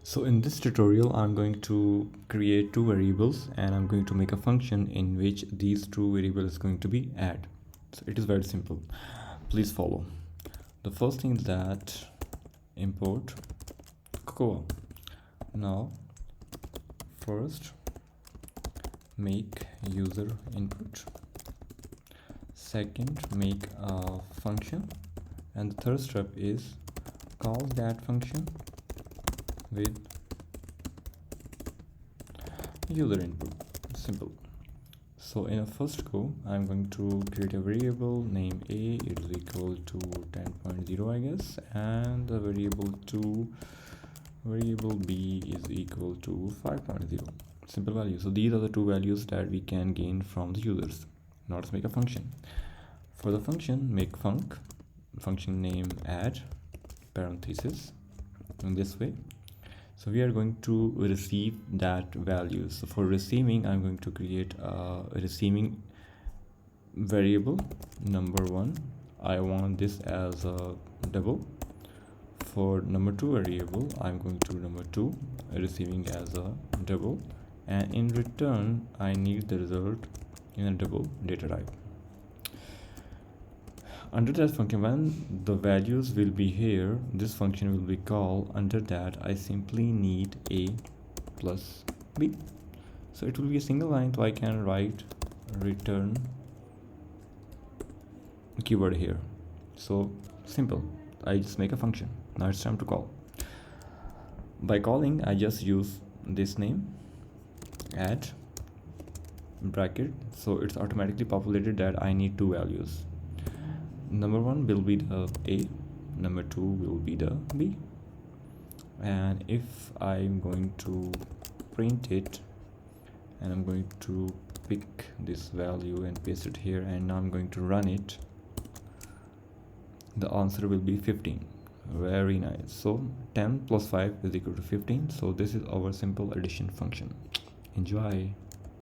So in this tutorial, I'm going to create two variables and I'm going to make a function in which these two variables is going to be add. So it is very simple. Please follow. The first thing is that import Cocoa. Now first make user input. Second, make a function, and the third step is call that function with user input. Simple. So in a first go, I'm going to create a variable name a is equal to 10.0, I guess, and the variable b is equal to 5.0. Simple value. So these are the two values that we can gain from the users. Now let's make a function. For the function, make function name add parenthesis in this way. So we are going to receive that value. So for receiving, I'm going to create a receiving variable number 1. I want this as a double. For number 2 variable, I'm going to number 2 receiving as a double, and in return I need the result in a double data type. Under that function, when the values will be here, this function will be called. Under that, I simply need a plus b. So it will be a single line, so I can write return keyword here. So simple. I just make a function. Now it's time to call. By calling, I just use this name add bracket, so it's automatically populated that I need two values. Number 1 will be the a, number 2 will be the b, and if I'm going to print it and I'm going to pick this value and paste it here, and now I'm going to run it, the answer will be 15. Very nice. So 10 plus 5 is equal to 15. So this is our simple addition function. Enjoy.